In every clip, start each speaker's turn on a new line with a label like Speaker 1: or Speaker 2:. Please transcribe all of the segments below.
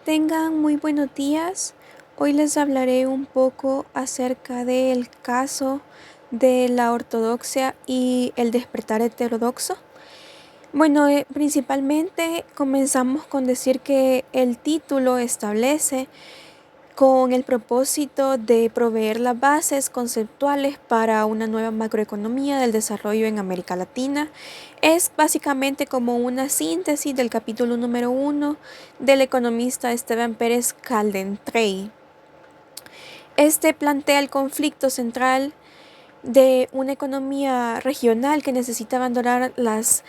Speaker 1: Tengan muy buenos días. Hoy les hablaré un poco acerca del caso de la ortodoxia y el despertar heterodoxo. Bueno, principalmente comenzamos con decir que el título establece con el propósito de proveer las bases conceptuales para una nueva macroeconomía del desarrollo en América Latina. Es básicamente como una síntesis del capítulo número 1 del economista Esteban Pérez Caldentrey. Este plantea el conflicto central de una economía regional que necesita abandonar las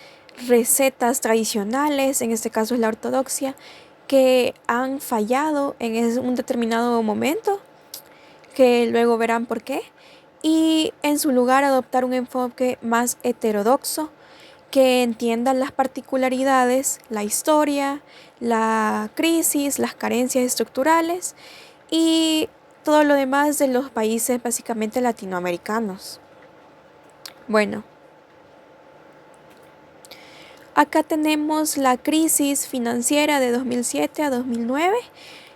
Speaker 1: recetas tradicionales, en este caso es la ortodoxia, que han fallado en un determinado momento, que luego verán por qué, y en su lugar adoptar un enfoque más heterodoxo que entienda las particularidades, la historia, la crisis, las carencias estructurales y todo lo demás de los países básicamente latinoamericanos. Bueno, acá tenemos la crisis financiera de 2007 a 2009,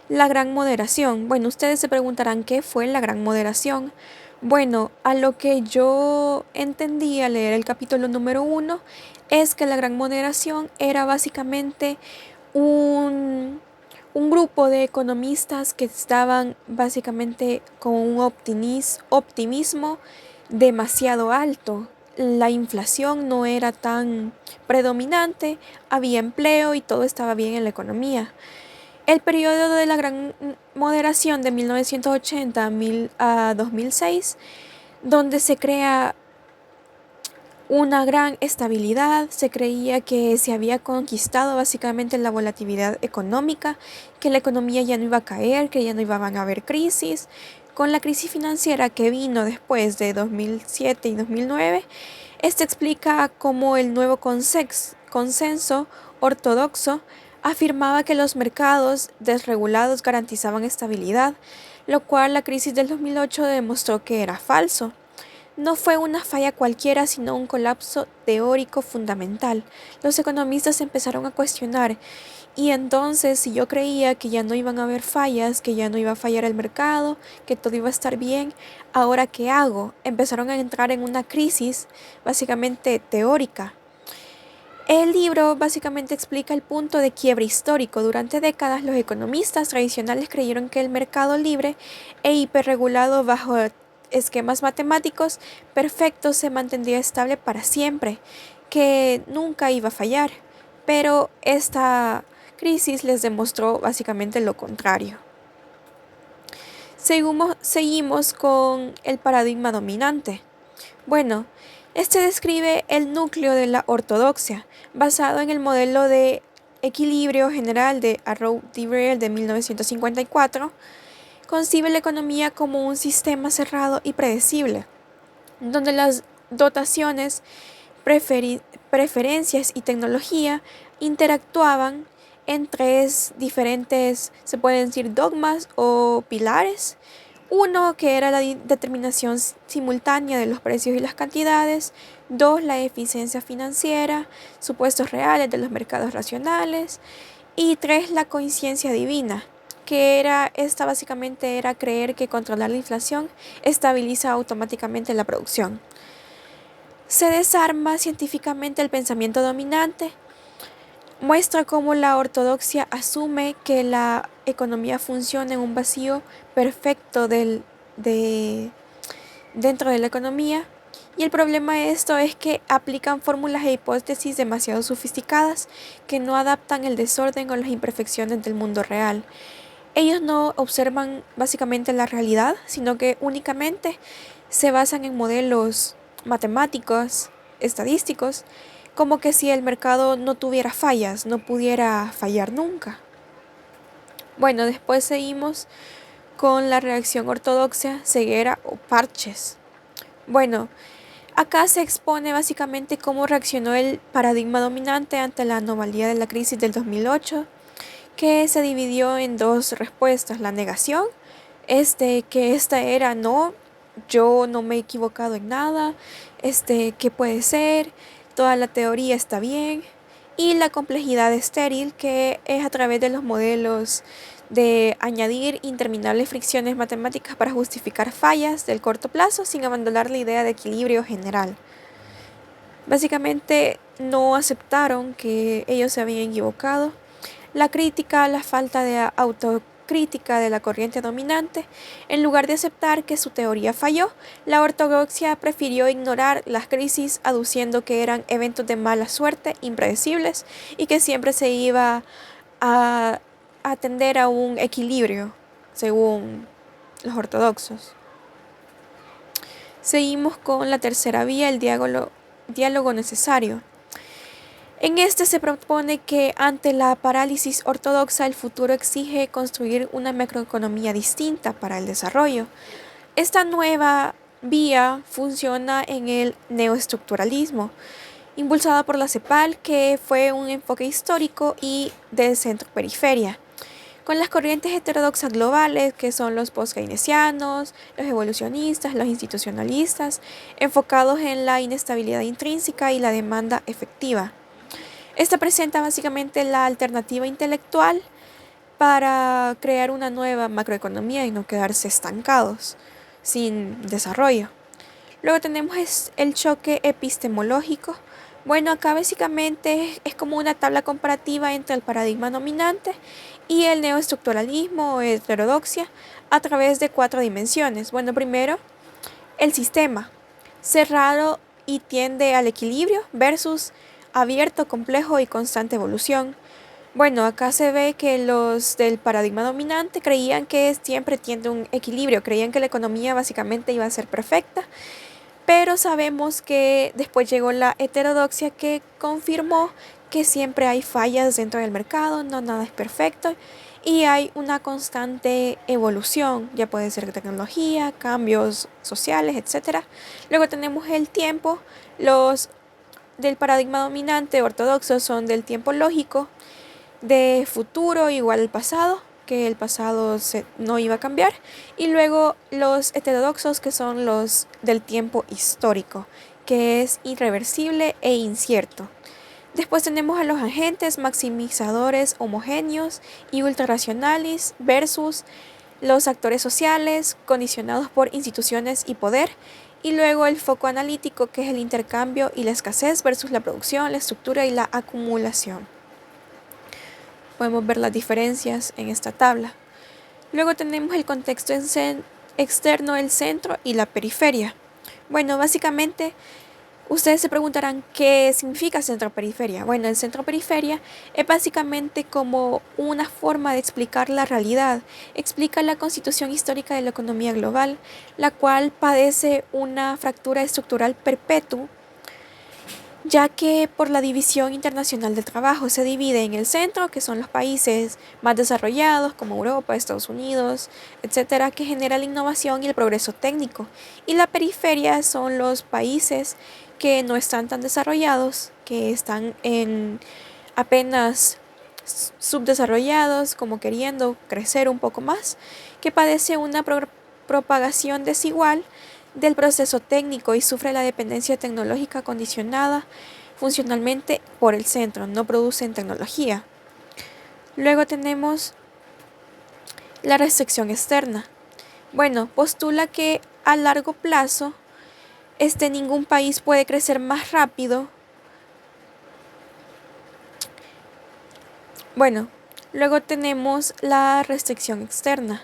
Speaker 1: la Gran Moderación. Bueno, ustedes se preguntarán qué fue la Gran Moderación. Bueno, a lo que yo entendí al leer el capítulo número 1 es que la Gran Moderación era básicamente un, un grupo de economistas que estaban básicamente con un optimismo demasiado alto. La inflación no era tan predominante, había empleo y todo estaba bien en la economía. El periodo de la Gran Moderación de 1980 a 2006, donde se crea una gran estabilidad, se creía que se había conquistado básicamente la volatilidad económica, que la economía ya no iba a caer, que ya no iban a haber crisis. Con la crisis financiera que vino después de 2007 y 2009, esto explica cómo el nuevo consenso ortodoxo afirmaba que los mercados desregulados garantizaban estabilidad, lo cual la crisis del 2008 demostró que era falso. No fue una falla cualquiera, sino un colapso teórico fundamental. Los economistas empezaron a cuestionar, y entonces si yo creía que ya no iban a haber fallas, que ya no iba a fallar el mercado, que todo iba a estar bien, ¿ahora qué hago? Empezaron a entrar en una crisis básicamente teórica. El libro básicamente explica el punto de quiebre histórico. Durante décadas los economistas tradicionales creyeron que el mercado libre e hiperregulado bajo esquemas matemáticos perfectos se mantendría estable para siempre, que nunca iba a fallar. Pero esta crisis les demostró básicamente lo contrario. Seguimos con el paradigma dominante. Bueno, este describe el núcleo de la ortodoxia, basado en el modelo de equilibrio general de Arrow-Deavril de 1954. Concibe la economía como un sistema cerrado y predecible, donde las dotaciones, preferencias y tecnología interactuaban en tres diferentes, se pueden decir, dogmas o pilares. Uno, que era la determinación simultánea de los precios y las cantidades. Dos, la eficiencia financiera, supuestos reales de los mercados racionales. Y tres, la conciencia divina, que esta básicamente era creer que controlar la inflación estabiliza automáticamente la producción. Se desarma científicamente el pensamiento dominante, muestra cómo la ortodoxia asume que la economía funciona en un vacío perfecto dentro de la economía, y el problema de esto es que aplican fórmulas e hipótesis demasiado sofisticadas que no adaptan el desorden o las imperfecciones del mundo real. Ellos no observan básicamente la realidad, sino que únicamente se basan en modelos matemáticos, estadísticos, como que si el mercado no tuviera fallas, no pudiera fallar nunca. Bueno, después seguimos con la reacción ortodoxa, ceguera o parches. Bueno, acá se expone básicamente cómo reaccionó el paradigma dominante ante la anomalía de la crisis del 2008, que se dividió en dos respuestas: la negación, que esta era no, yo no me he equivocado en nada, ¿qué puede ser? Toda la teoría está bien. y la complejidad estéril, que es a través de los modelos de añadir interminables fricciones matemáticas para justificar fallas del corto plazo sin abandonar la idea de equilibrio general. Básicamente no aceptaron que ellos se habían equivocado. La crítica, la falta de autocrítica de la corriente dominante, en lugar de aceptar que su teoría falló, la ortodoxia prefirió ignorar las crisis aduciendo que eran eventos de mala suerte, impredecibles y que siempre se iba a atender a un equilibrio, según los ortodoxos. Seguimos con la tercera vía, el diálogo necesario. En este se propone que ante la parálisis ortodoxa el futuro exige construir una macroeconomía distinta para el desarrollo. Esta nueva vía funciona en el neoestructuralismo, impulsada por la CEPAL, que fue un enfoque histórico y de centro-periferia, con las corrientes heterodoxas globales, que son los post-keynesianos, los evolucionistas, los institucionalistas, enfocados en la inestabilidad intrínseca y la demanda efectiva. Esta presenta básicamente la alternativa intelectual para crear una nueva macroeconomía y no quedarse estancados, sin desarrollo. Luego tenemos el choque epistemológico. Bueno, acá básicamente es como una tabla comparativa entre el paradigma dominante y el neoestructuralismo o heterodoxia a través de 4 dimensiones. Bueno, primero, el sistema, cerrado y tiende al equilibrio versus abierto, complejo y constante evolución. Bueno, acá se ve que los del paradigma dominante creían que siempre tiende a un equilibrio, creían que la economía básicamente iba a ser perfecta, pero sabemos que después llegó la heterodoxia que confirmó que siempre hay fallas dentro del mercado, no nada es perfecto y hay una constante evolución, ya puede ser tecnología, cambios sociales, etc. Luego tenemos el tiempo, los del paradigma dominante ortodoxo son del tiempo lógico, de futuro igual al pasado, que el pasado no iba a cambiar, y luego los heterodoxos, que son los del tiempo histórico, que es irreversible e incierto. Después tenemos a los agentes maximizadores homogéneos y ultrarracionales versus los actores sociales condicionados por instituciones y poder, y luego el foco analítico, que es el intercambio y la escasez versus la producción, la estructura y la acumulación. Podemos ver las diferencias en esta tabla. Luego tenemos el contexto externo, el centro y la periferia. Bueno, básicamente ustedes se preguntarán qué significa centro-periferia. Bueno, el centro-periferia es básicamente como una forma de explicar la realidad. Explica la constitución histórica de la economía global, la cual padece una fractura estructural perpetua, ya que por la división internacional del trabajo se divide en el centro, que son los países más desarrollados como Europa, Estados Unidos, etcétera, que genera la innovación y el progreso técnico, y la periferia son los países que no están tan desarrollados, que están en apenas subdesarrollados, como queriendo crecer un poco más, que padece una propagación desigual del proceso técnico y sufre la dependencia tecnológica condicionada funcionalmente por el centro, no producen tecnología. Luego tenemos la restricción externa. Bueno, postula que a largo plazo ningún país puede crecer más rápido. Bueno, luego tenemos la restricción externa.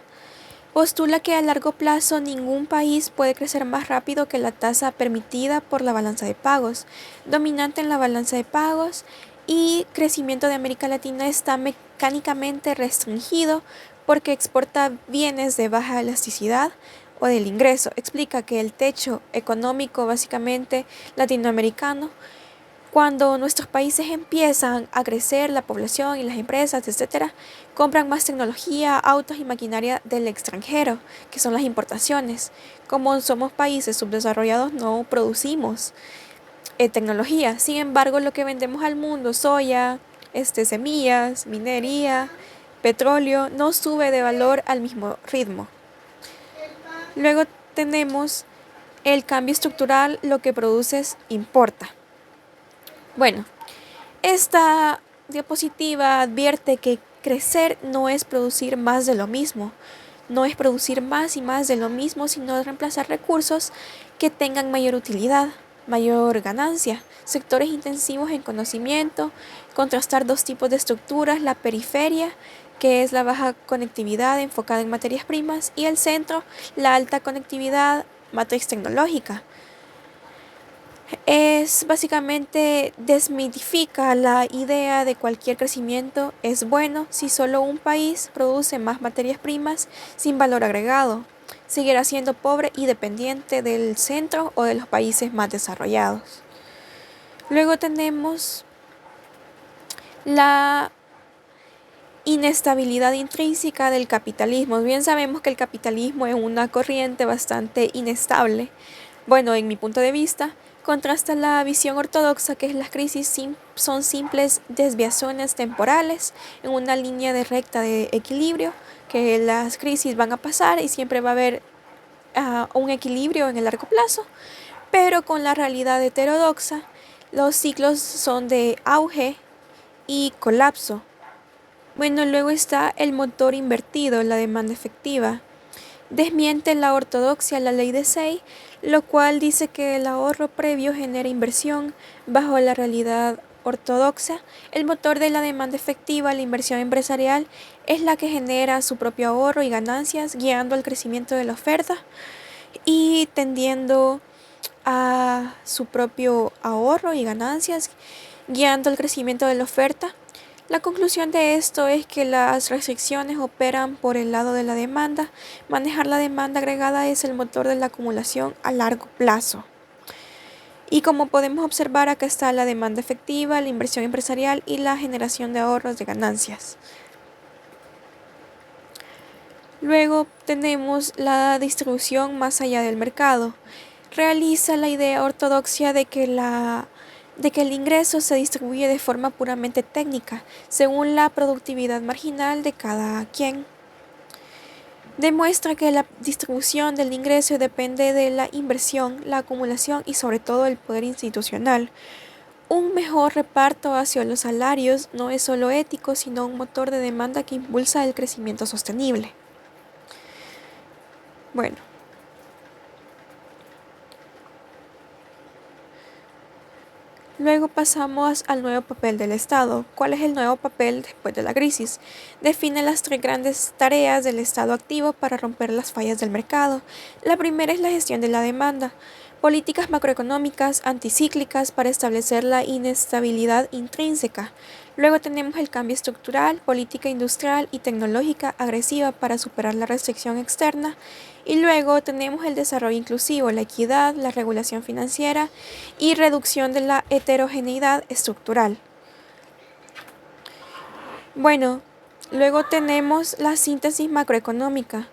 Speaker 1: Postula que a largo plazo ningún país puede crecer más rápido que la tasa permitida por la balanza de pagos, dominante en la balanza de pagos, y crecimiento de América Latina está mecánicamente restringido porque exporta bienes de baja elasticidad o del ingreso. Explica que el techo económico básicamente latinoamericano, cuando nuestros países empiezan a crecer, la población y las empresas, etcétera, compran más tecnología, autos y maquinaria del extranjero, que son las importaciones. Como somos países subdesarrollados, no producimos tecnología. Sin embargo, lo que vendemos al mundo, soya, semillas, minería, petróleo, no sube de valor al mismo ritmo. Luego tenemos el cambio estructural, lo que produces importa. Bueno, Esta diapositiva advierte que crecer no es producir más de lo mismo, no es producir más y más de lo mismo, sino reemplazar recursos que tengan mayor utilidad, mayor ganancia, sectores intensivos en conocimiento, contrastar dos tipos de estructuras, la periferia, que es la baja conectividad enfocada en materias primas, y el centro, la alta conectividad matriz tecnológica. Es básicamente desmitifica la idea de cualquier crecimiento es bueno si solo un país produce más materias primas sin valor agregado. Seguirá siendo pobre y dependiente del centro o de los países más desarrollados. Luego tenemos la inestabilidad intrínseca del capitalismo. Bien sabemos que el capitalismo es una corriente bastante inestable. Bueno, en mi punto de vista, contrasta la visión ortodoxa que las crisis son simples desviaciones temporales en una línea de recta de equilibrio, que las crisis van a pasar y siempre va a haber un equilibrio en el largo plazo, pero con la realidad heterodoxa, los ciclos son de auge y colapso. Bueno, luego está el motor invertido, la demanda efectiva. Desmiente la ortodoxia la ley de Say, lo cual dice que el ahorro previo genera inversión. Bajo la realidad ortodoxa, el motor de la demanda efectiva, la inversión empresarial, es la que genera su propio ahorro y ganancias, guiando al crecimiento de la oferta y tendiendo a su propio ahorro y ganancias, guiando al crecimiento de la oferta. La conclusión de esto es que las restricciones operan por el lado de la demanda. Manejar la demanda agregada es el motor de la acumulación a largo plazo. Y como podemos observar, acá está la demanda efectiva, la inversión empresarial y la generación de ahorros de ganancias. Luego tenemos la distribución más allá del mercado. Realiza la idea ortodoxa de que el ingreso se distribuye de forma puramente técnica, según la productividad marginal de cada quien. Demuestra que la distribución del ingreso depende de la inversión, la acumulación y sobre todo el poder institucional. Un mejor reparto hacia los salarios no es solo ético, sino un motor de demanda que impulsa el crecimiento sostenible. Bueno. Luego pasamos al nuevo papel del Estado. ¿Cuál es el nuevo papel después de la crisis? Define las tres grandes tareas del Estado activo para romper las fallas del mercado. La primera es la gestión de la demanda. Políticas macroeconómicas anticíclicas para establecer la inestabilidad intrínseca. Luego tenemos el cambio estructural, política industrial y tecnológica agresiva para superar la restricción externa. Y luego tenemos el desarrollo inclusivo, la equidad, la regulación financiera y reducción de la heterogeneidad estructural. Bueno, luego tenemos la síntesis macroeconómica.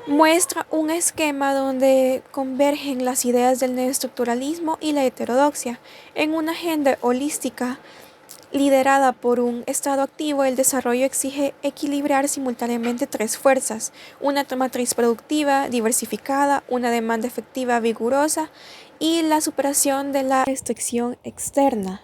Speaker 1: Muestra un esquema donde convergen las ideas del neoestructuralismo y la heterodoxia. En una agenda holística liderada por un Estado activo, el desarrollo exige equilibrar simultáneamente tres fuerzas: una matriz productiva diversificada, una demanda efectiva vigorosa y la superación de la restricción externa.